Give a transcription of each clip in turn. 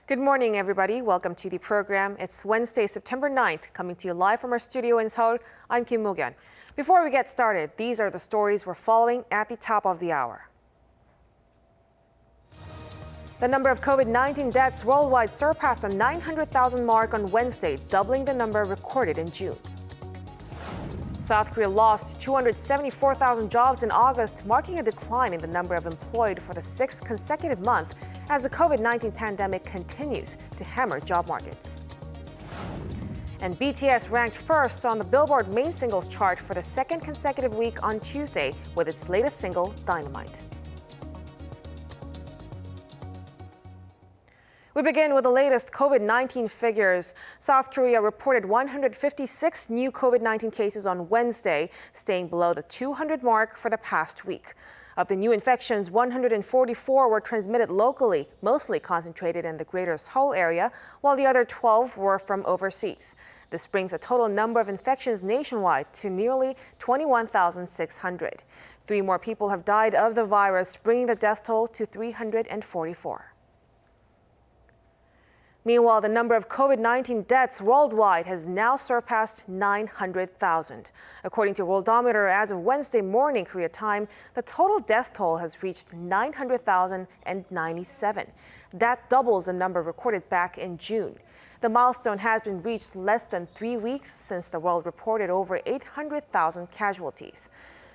Good morning, everybody. Welcome to the program. It's Wednesday, September 9th, coming to you live from our studio in Seoul. I'm Kim Mo-gyun. Before we get started, these are the stories we're following at the top of the hour. The number of COVID-19 deaths worldwide surpassed the 900,000 mark on Wednesday, doubling the number recorded in June. South Korea lost 274,000 jobs in August, marking a decline in the number of employed for the sixth consecutive month as the COVID-19 pandemic continues to hammer job markets. And BTS ranked first on the Billboard main singles chart for the second consecutive week on Tuesday with its latest single, Dynamite. We begin with the latest COVID-19 figures. South Korea reported 156 new COVID-19 cases on Wednesday, staying below the 200 mark for the past week. Of the new infections, 144 were transmitted locally, mostly concentrated in the greater Seoul area, while the other 12 were from overseas. This brings the total number of infections nationwide to nearly 21,600. 3 more people have died of the virus, bringing the death toll to 344. Meanwhile, the number of COVID-19 deaths worldwide has now surpassed 900,000. According to Worldometer, as of Wednesday morning Korea time, the total death toll has reached 900,097. That doubles the number recorded back in June. The milestone has been reached less than 3 weeks since the world reported over 800,000 casualties.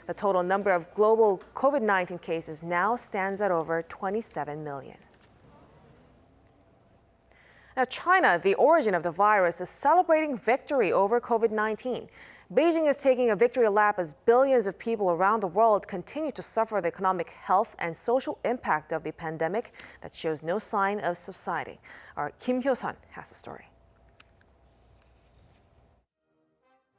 The total number of global COVID-19 cases now stands at over 27 million. Now, China, the origin of the virus, is celebrating victory over COVID-19. Beijing is taking a victory lap as billions of people around the world continue to suffer the economic, health, and social impact of the pandemic that shows no sign of subsiding. Our Kim Hyo-sun has the story.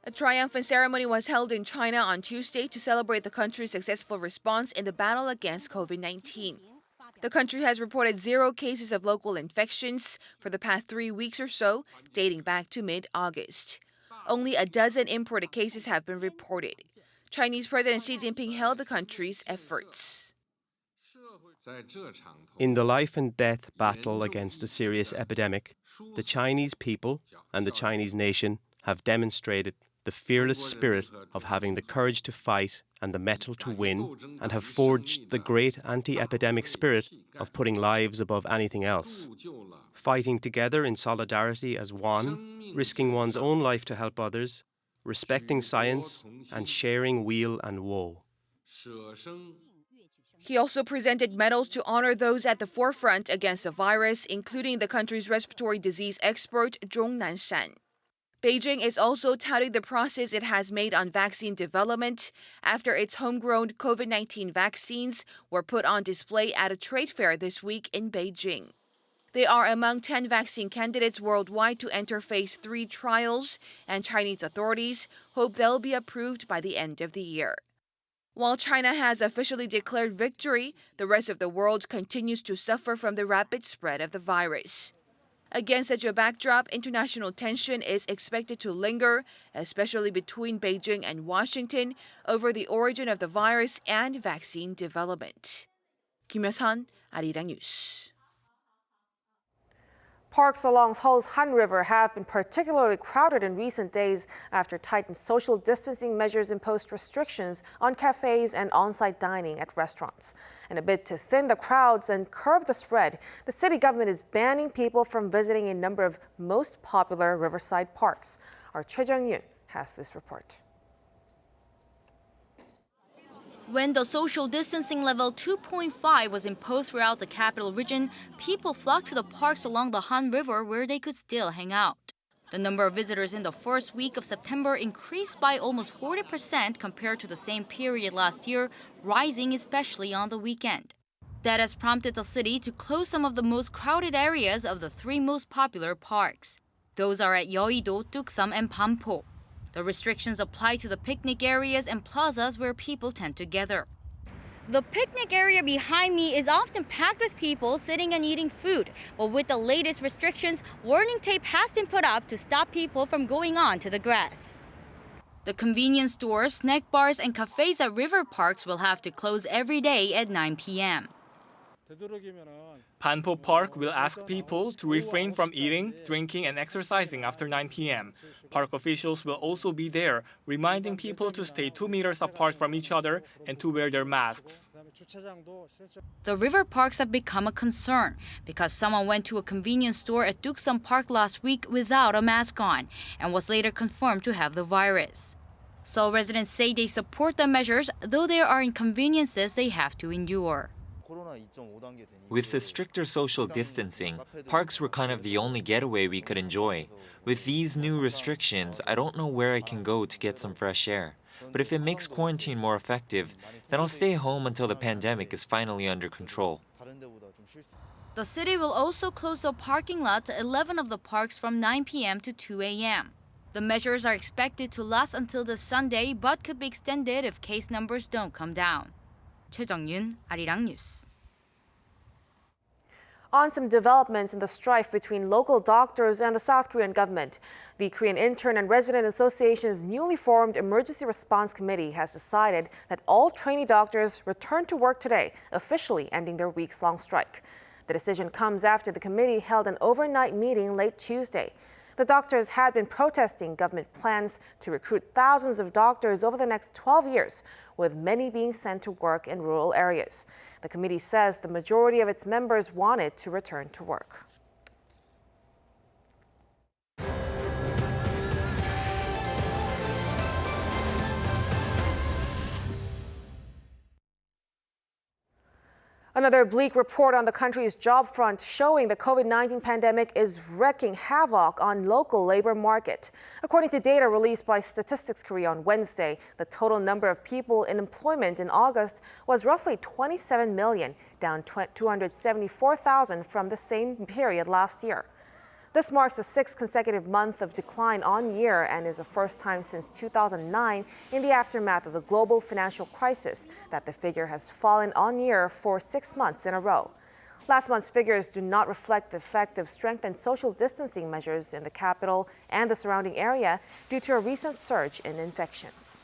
A triumphant ceremony was held in China on Tuesday to celebrate the country's successful response in the battle against COVID-19. The country has reported 0 cases of local infections for the past 3 weeks or so, dating back to mid-August. Only a dozen imported cases have been reported. Chinese President Xi Jinping hailed the country's efforts. In the life and death battle against a serious epidemic, the Chinese people and the Chinese nation have demonstrated the fearless spirit of having the courage to fight and the mettle to win, and have forged the great anti-epidemic spirit of putting lives above anything else. Fighting together in solidarity as one, risking one's own life to help others, respecting science, and sharing weal and woe. He also presented medals to honor those at the forefront against the virus, including the country's respiratory disease expert, Zhong Nanshan. Beijing is also touting the progress it has made on vaccine development after its homegrown COVID-19 vaccines were put on display at a trade fair this week in Beijing. They are among 10 vaccine candidates worldwide to enter phase 3 trials, and Chinese authorities hope they'll be approved by the end of the year. While China has officially declared victory, the rest of the world continues to suffer from the rapid spread of the virus. Against such a backdrop, international tension is expected to linger, especially between Beijing and Washington, over the origin of the virus and vaccine development. Kim Hyo-sun, Arirang News. Parks along Seoul's Han River have been particularly crowded in recent days after tightened social distancing measures imposed restrictions on cafes and on-site dining at restaurants. In a bid to thin the crowds and curb the spread, the city government is banning people from visiting a number of most popular riverside parks. Our Choi Jung-yoon has this report. When the social distancing level 2.5 was imposed throughout the capital region, people flocked to the parks along the Han River where they could still hang out. The number of visitors in the first week of September increased by almost 40% compared to the same period last year, rising especially on the weekend. That has prompted the city to close some of the most crowded areas of the 3 most popular parks. Those are at Yeouido, Tuksam, and Bampo. The restrictions apply to the picnic areas and plazas where people tend to gather. The picnic area behind me is often packed with people sitting and eating food. But with the latest restrictions, warning tape has been put up to stop people from going on to the grass. The convenience stores, snack bars, and cafes at river parks will have to close every day at 9 p.m. Panpo Park will ask people to refrain from eating, drinking, and exercising after 9 p.m. Park officials will also be there, reminding people to stay 2 meters apart from each other and to wear their masks. The river parks have become a concern because someone went to a convenience store at Duksan Park last week without a mask on and was later confirmed to have the virus. Seoul residents say they support the measures, though there are inconveniences they have to endure. With the stricter social distancing, parks were kind of the only getaway we could enjoy. With these new restrictions, I don't know where I can go to get some fresh air. But if it makes quarantine more effective, then I'll stay home until the pandemic is finally under control. The city will also close the parking lot to 11 of the parks from 9 p.m. to 2 a.m. The measures are expected to last until this Sunday, but could be extended if case numbers don't come down. 최정윤, Arirang News. On some developments in the strife between local doctors and the South Korean government, the Korean Intern and Resident Association's newly formed Emergency Response Committee has decided that all trainee doctors return to work today, officially ending their weeks-long strike. The decision comes after the committee held an overnight meeting late Tuesday. The doctors had been protesting government plans to recruit thousands of doctors over the next 12 years, with many being sent to work in rural areas. The committee says the majority of its members wanted to return to work. Another bleak report on the country's job front showing the COVID-19 pandemic is wreaking havoc on local labor market. According to data released by Statistics Korea on Wednesday, the total number of people in employment in August was roughly 27 million, down 274,000 from the same period last year. This marks the sixth consecutive month of decline on year and is the first time since 2009 in the aftermath of the global financial crisis that the figure has fallen on year for 6 months in a row. Last month's figures do not reflect the effect of strengthened social distancing measures in the capital and the surrounding area due to a recent surge in infections.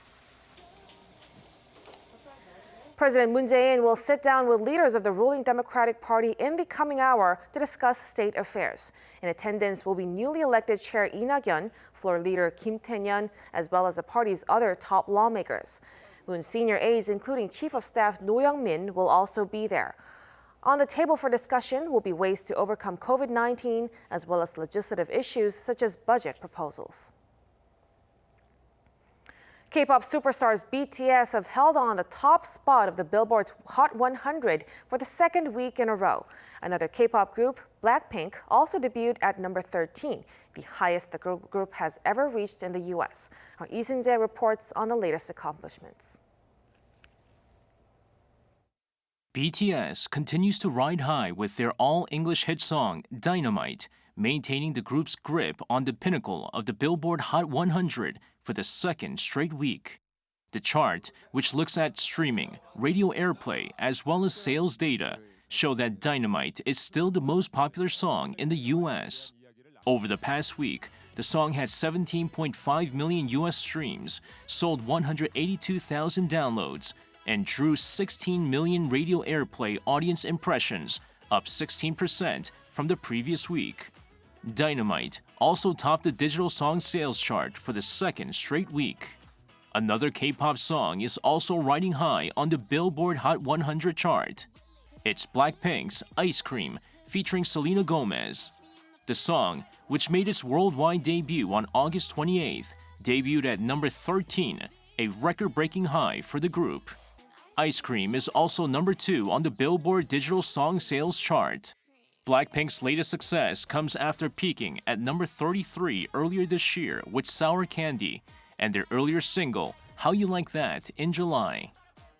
President Moon Jae-in will sit down with leaders of the ruling Democratic Party in the coming hour to discuss state affairs. In attendance will be newly elected Chair Lee Na-kyun, floor leader Kim Tae-yeon, as well as the party's other top lawmakers. Moon's senior aides, including Chief of Staff No Young-min, will also be there. On the table for discussion will be ways to overcome COVID-19, as well as legislative issues such as budget proposals. K-pop superstars BTS have held on the top spot of the Billboard's Hot 100 for the second week in a row. Another K-pop group, Blackpink, also debuted at number 13, the highest the group has ever reached in the U.S. Our Lee Seung-jae reports on the latest accomplishments. BTS continues to ride high with their all-English hit song, Dynamite, maintaining the group's grip on the pinnacle of the Billboard Hot 100 for the second straight week. The chart, which looks at streaming, radio airplay, as well as sales data, show that Dynamite is still the most popular song in the U.S. Over the past week, the song had 17.5 million U.S. streams, sold 182,000 downloads, and drew 16 million radio airplay audience impressions, up 16% from the previous week. Dynamite also topped the digital song sales chart for the second straight week. Another K-pop song is also riding high on the Billboard Hot 100 chart. It's Blackpink's Ice Cream, featuring Selena Gomez. The song, which made its worldwide debut on August 28th, debuted at number 13, a record-breaking high for the group. Ice Cream is also number 2 on the Billboard Digital Song Sales chart. Blackpink's latest success comes after peaking at number 33 earlier this year with Sour Candy and their earlier single, How You Like That, in July.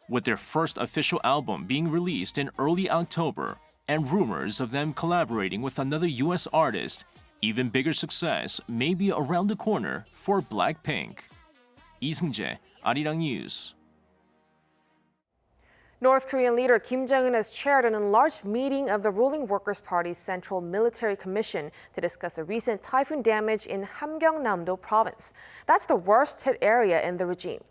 With their first official album being released in early October and rumors of them collaborating with another US artist, even bigger success may be around the corner for Blackpink. Lee Seung-jae, Arirang News. North Korean leader Kim Jong-un has chaired an enlarged meeting of the ruling Workers' Party's Central Military Commission to discuss the recent typhoon damage in Hamgyeongnam-do province. That's the worst hit area in the regime.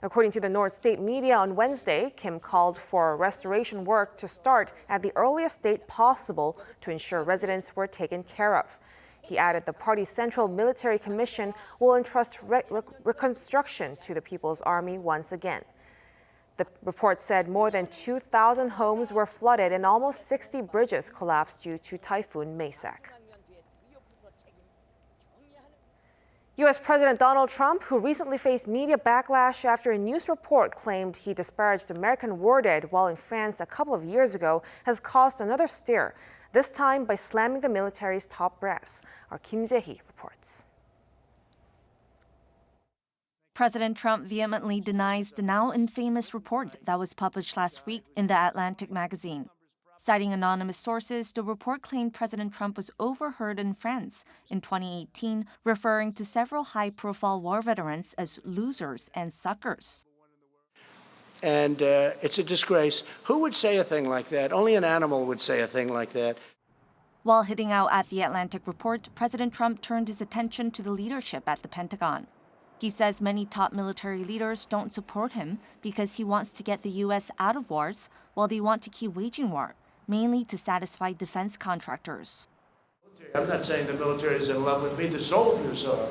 According to the North State media on Wednesday, Kim called for restoration work to start at the earliest date possible to ensure residents were taken care of. He added the party's Central Military Commission will entrust reconstruction to the People's Army once again. The report said more than 2,000 homes were flooded and almost 60 bridges collapsed due to Typhoon Maysak. U.S. President Donald Trump, who recently faced media backlash after a news report claimed he disparaged American worded while in France a couple of years ago, has caused another stir, this time by slamming the military's top brass. Our Kim Jae-hee reports. President Trump vehemently denies the now infamous report that was published last week in The Atlantic magazine. Citing anonymous sources, the report claimed President Trump was overheard in France in 2018, referring to several high-profile war veterans as losers and suckers. And it's a disgrace. Who would say a thing like that? Only an animal would say a thing like that. While hitting out at the Atlantic report, President Trump turned his attention to the leadership at the Pentagon. He says many top military leaders don't support him because he wants to get the U.S. out of wars while they want to keep waging war, mainly to satisfy defense contractors. I'm not saying the military is in love with me. The soldiers are.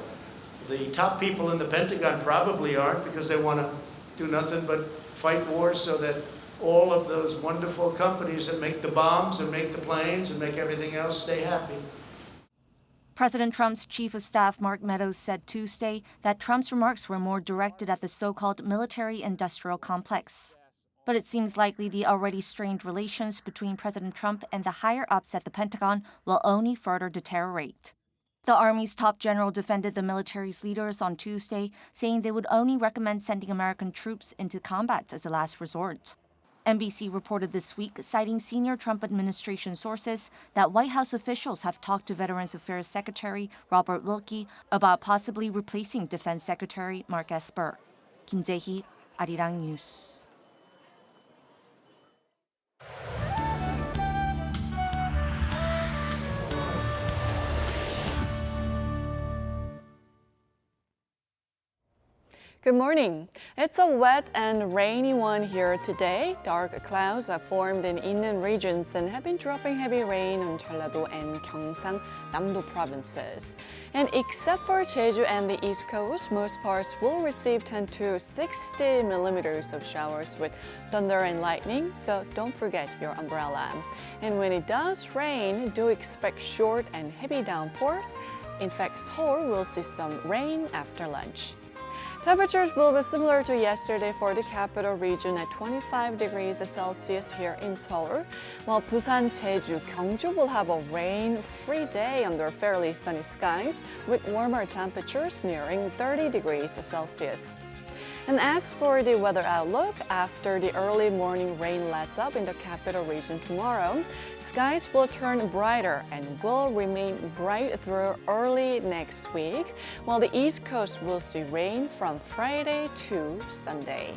The top people in the Pentagon probably aren't because they want to do nothing but fight wars so that all of those wonderful companies that make the bombs and make the planes and make everything else stay happy. President Trump's chief of staff, Mark Meadows, said Tuesday that Trump's remarks were more directed at the so-called military-industrial complex. But it seems likely the already strained relations between President Trump and the higher-ups at the Pentagon will only further deteriorate. The Army's top general defended the military's leaders on Tuesday, saying they would only recommend sending American troops into combat as a last resort. NBC reported this week, citing senior Trump administration sources, that White House officials have talked to Veterans Affairs Secretary Robert Wilkie about possibly replacing Defense Secretary Mark Esper. Kim Jae-hee, Arirang News. Good morning. It's a wet and rainy one here today. Dark clouds have formed in inland regions and have been dropping heavy rain on Jeollado and Gyeongsang, Namdo provinces. And except for Jeju and the East Coast, most parts will receive 10 to 60 millimeters of showers with thunder and lightning, so don't forget your umbrella. And when it does rain, do expect short and heavy downpours. In fact, Seoul will see some rain after lunch. Temperatures will be similar to yesterday for the capital region at 25 degrees Celsius here in Seoul, while Busan, Jeju, Gyeongju will have a rain-free day under fairly sunny skies with warmer temperatures nearing 30 degrees Celsius. And as for the weather outlook, after the early morning rain lets up in the capital region tomorrow, skies will turn brighter and will remain bright through early next week, while the East Coast will see rain from Friday to Sunday.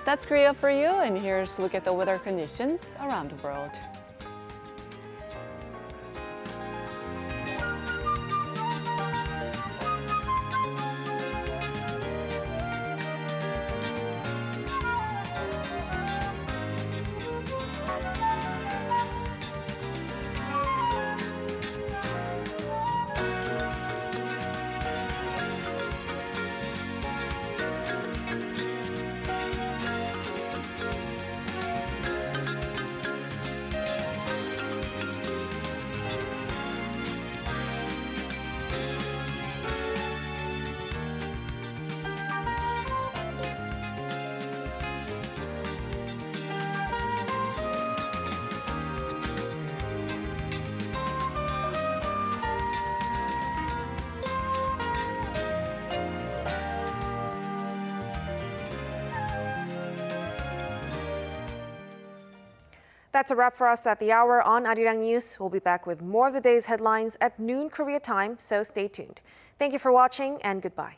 That's Korea for you, and here's a look at the weather conditions around the world. That's a wrap for us at the hour on Arirang News. We'll be back with more of the day's headlines at noon Korea time, so stay tuned. Thank you for watching and goodbye.